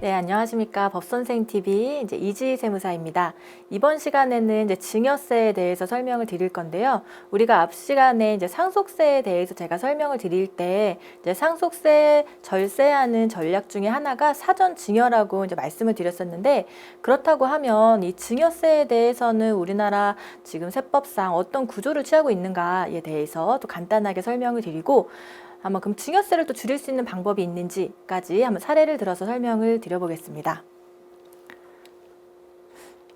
네, 안녕하십니까. 법선생 TV 이지희 세무사입니다. 이번 시간에는 증여세에 대해서 설명을 드릴 건데요. 우리가 앞 시간에 상속세에 대해서 제가 설명을 드릴 때 상속세 절세하는 전략 중에 하나가 사전 증여라고 말씀을 드렸었는데, 그렇다고 하면 이 증여세에 대해서는 우리나라 지금 세법상 어떤 구조를 취하고 있는가에 대해서 또 간단하게 설명을 드리고, 한번 그럼 증여세를 또 줄일 수 있는 방법이 있는지까지 한번 사례를 들어서 설명을 드려보겠습니다.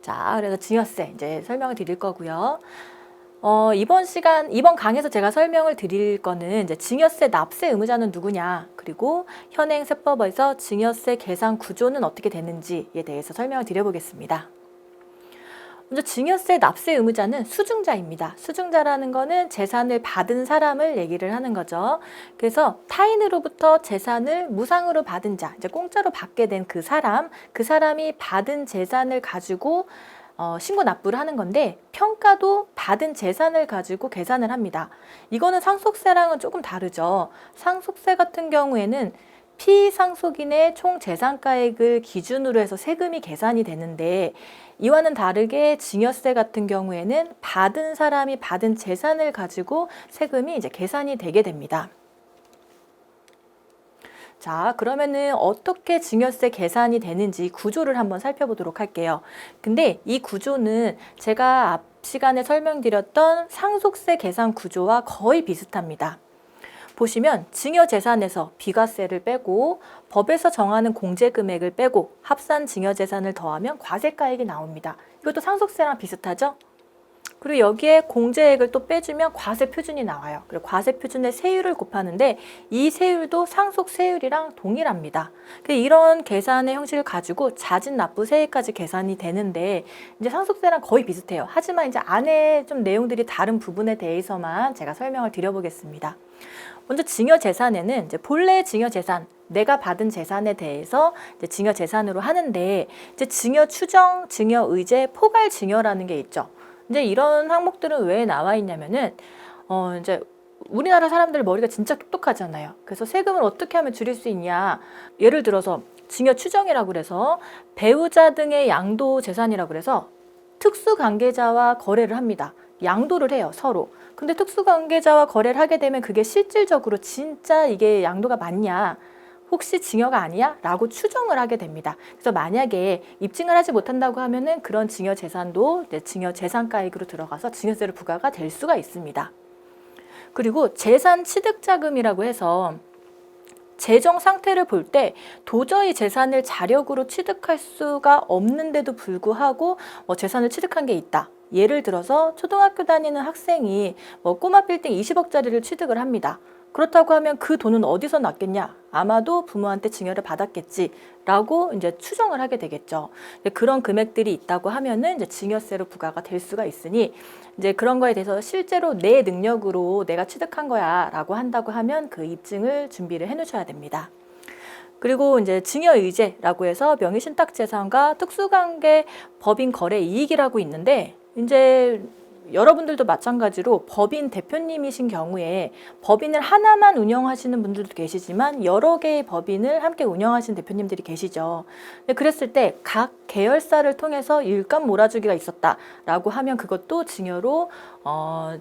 자, 그래서 증여세 설명을 드릴 거고요. 이번 강에서 제가 설명을 드릴 거는 증여세 납세 의무자는 누구냐, 그리고 현행 세법에서 증여세 계산 구조는 어떻게 되는지에 대해서 설명을 드려보겠습니다. 먼저 증여세 납세 의무자는 수증자입니다. 수증자라는 거는 재산을 받은 사람을 얘기를 하는 거죠. 그래서 타인으로부터 재산을 무상으로 받은 자, 공짜로 받게 된 그 사람이 받은 재산을 가지고 신고 납부를 하는 건데, 평가도 받은 재산을 가지고 계산을 합니다. 이거는 상속세랑은 조금 다르죠. 상속세 같은 경우에는 피상속인의 총 재산가액을 기준으로 해서 세금이 계산이 되는데, 이와는 다르게 증여세 같은 경우에는 받은 사람이 받은 재산을 가지고 세금이 계산이 되게 됩니다. 자, 그러면은 어떻게 증여세 계산이 되는지 구조를 한번 살펴보도록 할게요. 근데 이 구조는 제가 앞 시간에 설명드렸던 상속세 계산 구조와 거의 비슷합니다. 보시면 증여재산에서 비과세를 빼고 법에서 정하는 공제금액을 빼고 합산 증여재산을 더하면 과세가액이 나옵니다. 이것도 상속세랑 비슷하죠? 그리고 여기에 공제액을 또 빼주면 과세표준이 나와요. 그리고 과세표준의 세율을 곱하는데 이 세율도 상속세율이랑 동일합니다. 이런 계산의 형식을 가지고 자진납부세액까지 계산이 되는데, 상속세랑 거의 비슷해요. 하지만 안에 좀 내용들이 다른 부분에 대해서만 제가 설명을 드려보겠습니다. 먼저 증여재산에는 본래 증여재산, 내가 받은 재산에 대해서 증여재산으로 하는데, 증여추정, 증여의제, 포괄증여라는 게 있죠. 이런 항목들은 왜 나와 있냐면은 우리나라 사람들 머리가 진짜 똑똑하잖아요. 그래서 세금을 어떻게 하면 줄일 수 있냐. 예를 들어서 증여추정이라고 그래서 배우자 등의 양도 재산이라고 그래서 특수관계자와 거래를 합니다. 양도를 해요, 서로. 근데 특수관계자와 거래를 하게 되면 그게 실질적으로 진짜 이게 양도가 맞냐, 혹시 증여가 아니야? 라고 추정을 하게 됩니다. 그래서 만약에 입증을 하지 못한다고 하면은 그런 증여재산도 증여재산가액으로 들어가서 증여세를 부과가 될 수가 있습니다. 그리고 재산취득자금이라고 해서 재정 상태를 볼 때 도저히 재산을 자력으로 취득할 수가 없는데도 불구하고 재산을 취득한 게 있다. 예를 들어서 초등학교 다니는 학생이 꼬마 빌딩 20억짜리를 취득을 합니다. 그렇다고 하면 그 돈은 어디서 났겠냐? 아마도 부모한테 증여를 받았겠지라고 추정을 하게 되겠죠. 그런 금액들이 있다고 하면은 증여세로 부과가 될 수가 있으니, 그런 거에 대해서 실제로 내 능력으로 내가 취득한 거야라고 한다고 하면 그 입증을 준비를 해놓으셔야 됩니다. 그리고 증여의제라고 해서 명의신탁재산과 특수관계 법인 거래 이익이라고 있는데, 여러분들도 마찬가지로 법인 대표님이신 경우에 법인을 하나만 운영하시는 분들도 계시지만 여러 개의 법인을 함께 운영하시는 대표님들이 계시죠. 그랬을 때 각 계열사를 통해서 일감 몰아주기가 있었다라고 하면 그것도 증여로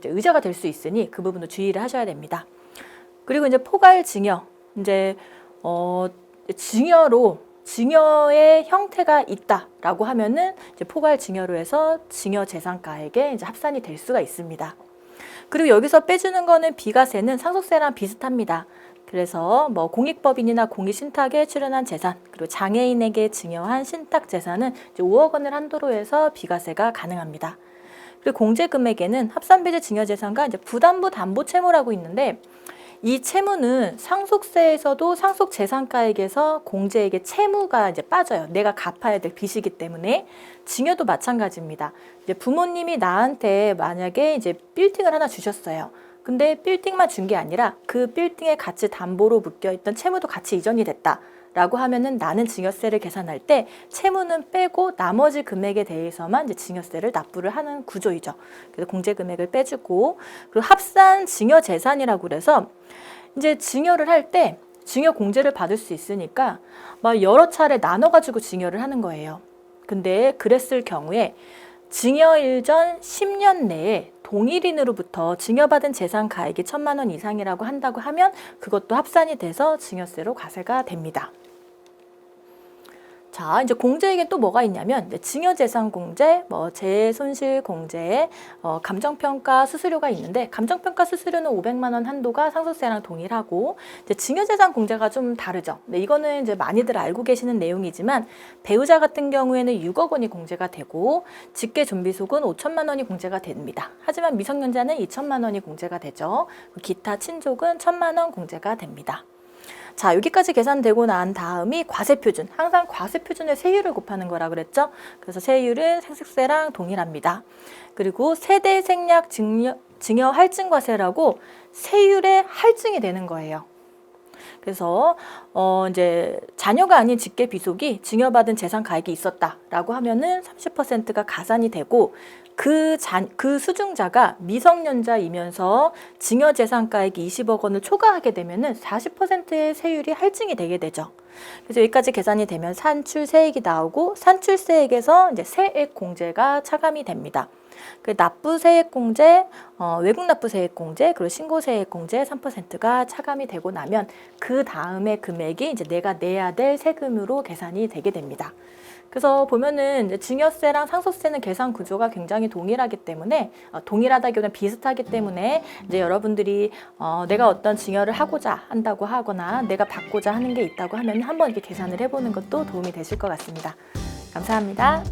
의제가 될 수 있으니 그 부분도 주의를 하셔야 됩니다. 그리고 포괄증여, 증여의 형태가 있다라고 하면은 포괄증여로 해서 증여재산가액에 합산이 될 수가 있습니다. 그리고 여기서 빼주는 거는 비과세는 상속세랑 비슷합니다. 그래서 공익법인이나 공익신탁에 출연한 재산, 그리고 장애인에게 증여한 신탁재산은 5억 원을 한도로 해서 비과세가 가능합니다. 그리고 공제금액에는 합산배제 증여재산과 부담부 담보채무라고 있는데, 이 채무는 상속세에서도 상속재산가액에서 공제액의 채무가 빠져요. 내가 갚아야 될 빚이기 때문에. 증여도 마찬가지입니다. 부모님이 나한테 만약에 빌딩을 하나 주셨어요. 근데 빌딩만 준 게 아니라 그 빌딩에 같이 담보로 묶여있던 채무도 같이 이전이 됐다 라고 하면은 나는 증여세를 계산할 때 채무는 빼고 나머지 금액에 대해서만 증여세를 납부를 하는 구조이죠. 그래서 공제금액을 빼주고, 그리고 합산 증여재산이라고 그래서 증여를 할 때 증여 공제를 받을 수 있으니까 막 여러 차례 나눠가지고 증여를 하는 거예요. 근데 그랬을 경우에 증여일 전 10년 내에 동일인으로부터 증여받은 재산 가액이 1,000만 원 이상이라고 한다고 하면 그것도 합산이 돼서 증여세로 과세가 됩니다. 자, 이제 공제에게 또 뭐가 있냐면 증여재산공제, 재손실공제, 감정평가 수수료가 있는데 감정평가 수수료는 500만 원 한도가 상속세랑 동일하고 이제 증여재산공제가 좀 다르죠. 네, 이거는 이제 많이들 알고 계시는 내용이지만 배우자 같은 경우에는 6억 원이 공제가 되고 직계존비속은 5천만 원이 공제가 됩니다. 하지만 미성년자는 2천만 원이 공제가 되죠. 기타 친족은 1,000만 원 공제가 됩니다. 자, 여기까지 계산되고 난 다음이 과세표준. 항상 과세표준의 세율을 곱하는 거라 그랬죠? 그래서 세율은 상속세랑 동일합니다. 그리고 세대 생략 증여 할증과세라고 세율의 할증이 되는 거예요. 그래서 이제 자녀가 아닌 직계 비속이 증여받은 재산 가액이 있었다라고 하면은 30%가 가산이 되고 그 수증자가 미성년자이면서 증여재산가액이 20억 원을 초과하게 되면은 40%의 세율이 할증이 되게 되죠. 그래서 여기까지 계산이 되면 산출세액이 나오고 산출세액에서 이제 세액공제가 차감이 됩니다. 그 납부세액공제, 외국납부세액공제, 그리고 신고세액공제 3%가 차감이 되고 나면 그 다음에 금액이 이제 내가 내야 될 세금으로 계산이 되게 됩니다. 그래서 보면은 이제 증여세랑 상속세는 계산 구조가 굉장히 동일하기 때문에 동일하다기보다는 비슷하기 때문에 이제 여러분들이 내가 어떤 증여를 하고자 한다고 하거나 내가 받고자 하는 게 있다고 하면 한번 이렇게 계산을 해보는 것도 도움이 되실 것 같습니다. 감사합니다.